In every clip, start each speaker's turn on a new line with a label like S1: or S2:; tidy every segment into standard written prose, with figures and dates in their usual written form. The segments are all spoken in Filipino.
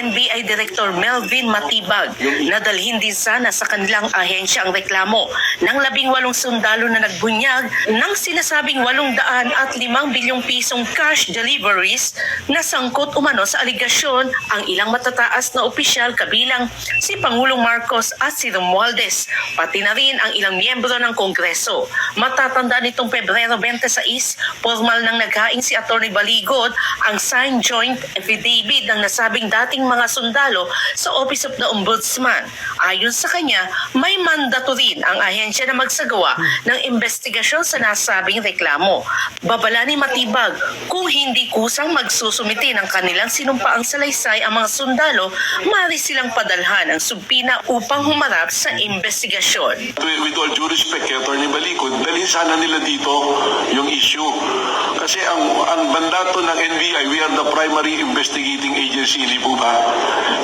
S1: NBI Director Melvin Matibag na dalhin din sana sa kanilang ahensya ang reklamo ng 18 sundalo na nagbunyag ng sinasabing 805 bilyong pisong cash deliveries na sangkot umano sa aligasyon ang ilang matataas na opisyal kabilang si Pangulong Marcos at si Romualdez, pati na rin ang ilang miyembro ng Kongreso. Matatanda nitong Pebrero 26, formal nang naghain si Atty. Baligod ang signed joint affidavit ng nasabing dating mga sundalo sa Office of the Ombudsman. Ayon sa kanya, may mandato rin ang ahensya na magsagawa ng investigasyon sa nasabing reklamo. Babala ni Matibag, kung hindi kusang magsusumiti ng kanilang sinumpaang salaysay ang mga sundalo, maaari silang padalhan ang subpina upang humarap sa investigasyon.
S2: With all due respect kay Atty. Baligod, dalhin sana nila dito yung issue. Kasi ang mandato ng NBI, we are the primary investigating agency, hindi po ba?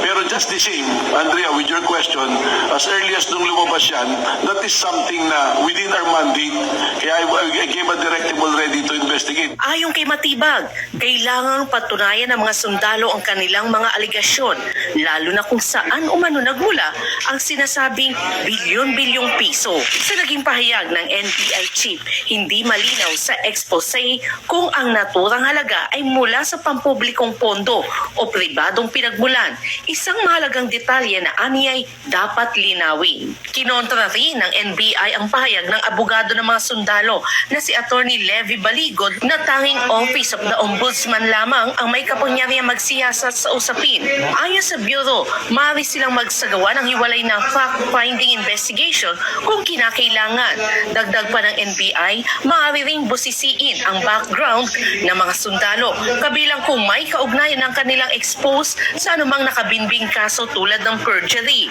S2: Pero just the same, Andrea, with your question, as early as nung lumabas yan, that is something na within our mandate. Kaya I gave a directive already to investigate.
S1: Ayon kay Matibag, kailangang patunayan ng mga sundalo ang kanilang mga aligasyon, lalo na kung saan umano nagmula ang sinasabing bilyon-bilyong piso. Sa naging pahayag ng NBI chief, hindi malinaw sa expose kung ang naturang halaga ay mula sa pampublikong pondo o pribadong pinagmulan. Isang mahalagang detalye na aniyay dapat linawin. Kinontra rin ng NBI ang pahayag ng abogado ng mga sundalo na si Atty. Levi Baligod na tanging Office of the Ombudsman lamang ang may kapangyarihang magsiyasat sa usapin. Ayon sa Bureau, maaari silang magsagawa ng hiwalay na fact-finding investigation kung kinakailangan. Dagdag pa ng NBI, maaari ring busisiin ang background ng mga sundalo, kabilang kung may kaugnayan ng kanilang expose sa anumang nakabinbing kaso tulad ng perjury.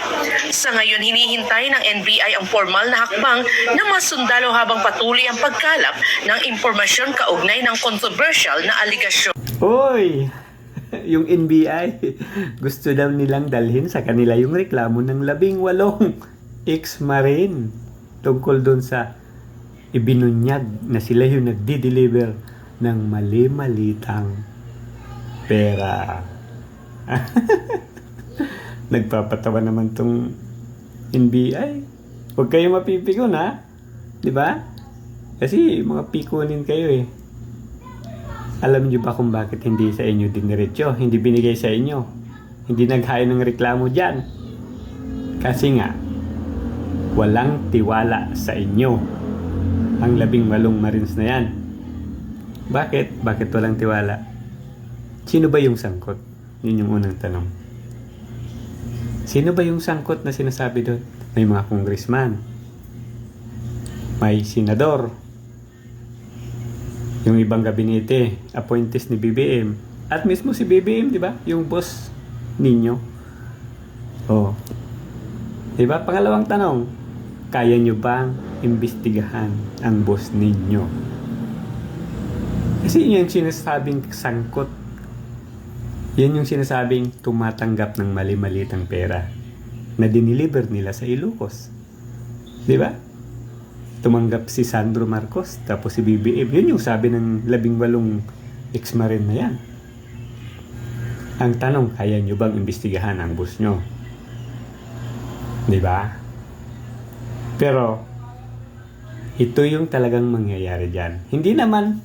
S1: Sa ngayon, hinihintay ng NBI ang formal na hakbang ng mga sundalo habang patuloy ang pagkalap ng impormasyon kaugnay ng controversial na aligasyon.
S3: Hoy! Yung NBI, gusto daw nilang dalhin sa kanila yung reklamo ng 18 ex-marine tungkol doon sa ibinunyag na sila yung nagdi-deliver ng mali-malitang pera. Nagpapatawa naman tong NBI. Huwag kayo mapipikon, ha? Diba? Kasi mga pikunin kayo eh. Alam niyo ba kung bakit hindi sa inyo diniretso? Hindi binigay sa inyo. Hindi naghain ng reklamo dyan. Kasi nga, walang tiwala sa inyo ang 18 Marines na yan. Bakit? Bakit walang tiwala? Sino ba yung sangkot? Yun yung unang tanong. Sino ba yung sangkot na sinasabi doon? May mga congressman. May senador. Yung ibang gabinete, appointees ni BBM. At mismo si BBM, di ba? Yung boss ninyo. Oh. Di ba? Pangalawang tanong, kaya nyo bang imbestigahan ang boss ninyo? Kasi yun yung sinasabing sangkot. Yan yung sinasabing tumatanggap ng mali-malitang pera na diniliver nila sa Ilocos. Di ba? Tumanggap si Sandro Marcos, tapos si BBM. Yun yung sabi ng 18 ex-marine na yan. Ang tanong, kaya nyo bang imbestigahan ang boss nyo? Di ba? Pero, ito yung talagang mangyayari dyan. Hindi naman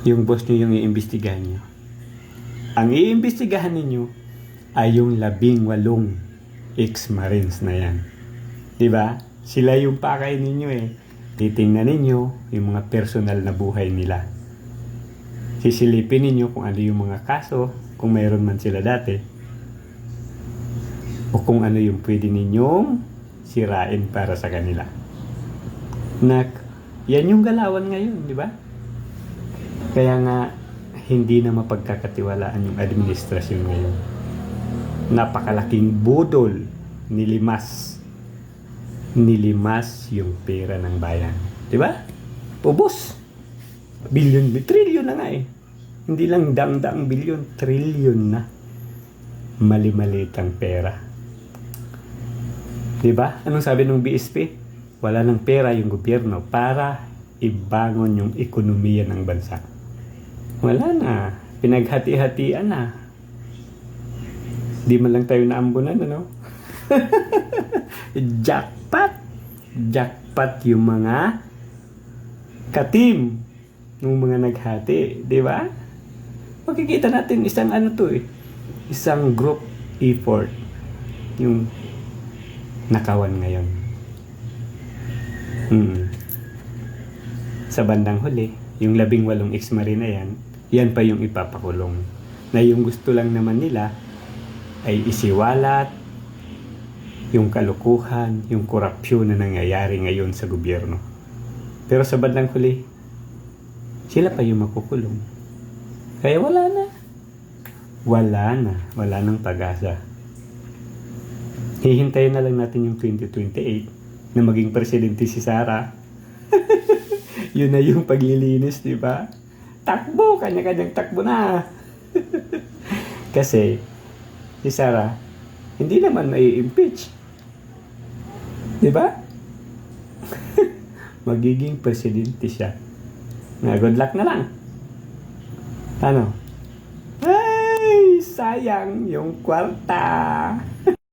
S3: yung boss nyo yung iimbestigahan nyo. Ang iimbestigahan ninyo ay yung 18 ex-marines na yan. Di ba? Sila yung pakay ninyo eh. Titingnan ninyo yung mga personal na buhay nila. Sisilipin ninyo kung ano yung mga kaso, kung mayroon man sila dati. O kung ano yung pwede ninyong sirain para sa kanila. Yan yung galawan ngayon, di ba? Kaya nga, hindi na mapagkakatiwalaan yung administrasyon ngayon. Napakalaking budol, nilimas yung pera ng bayan. Diba? Ubos. Bilyon, trilyon na nga eh. Hindi lang dang-dang bilyon, trilyon na. Mali-malitang pera. Diba? Anong sabi ng BSP? Wala ng pera yung gobyerno para ibangon yung ekonomiya ng bansa. Wala na. Pinaghati-hatian na. Di man lang tayo naambunan, ano? Jackpot! Jackpot yung mga katim ng mga naghati, di ba? Makikita natin isang ano to eh, isang group effort yung nakawan ngayon. Sa bandang huli, yung 18 ex-marine na yan pa yung ipapakulong. Na yung gusto lang naman nila ay isiwalat yung kalukuhan, yung korupsyon na nangyayari ngayon sa gobyerno. Pero sa bandang huli, sila pa yung makukulong. Kaya wala na. Wala nang pag-asa. Hihintayin na lang natin yung 2028 na maging presidente si Sara. Yun na yung paglilinis, di ba? Takbo, kanya-kanyang takbo na. Kasi, si Sara, hindi naman mai-impeach. Di ba? Magiging presidente siya. Na good luck na lang. Ano? Ay, sayang yung kwarta.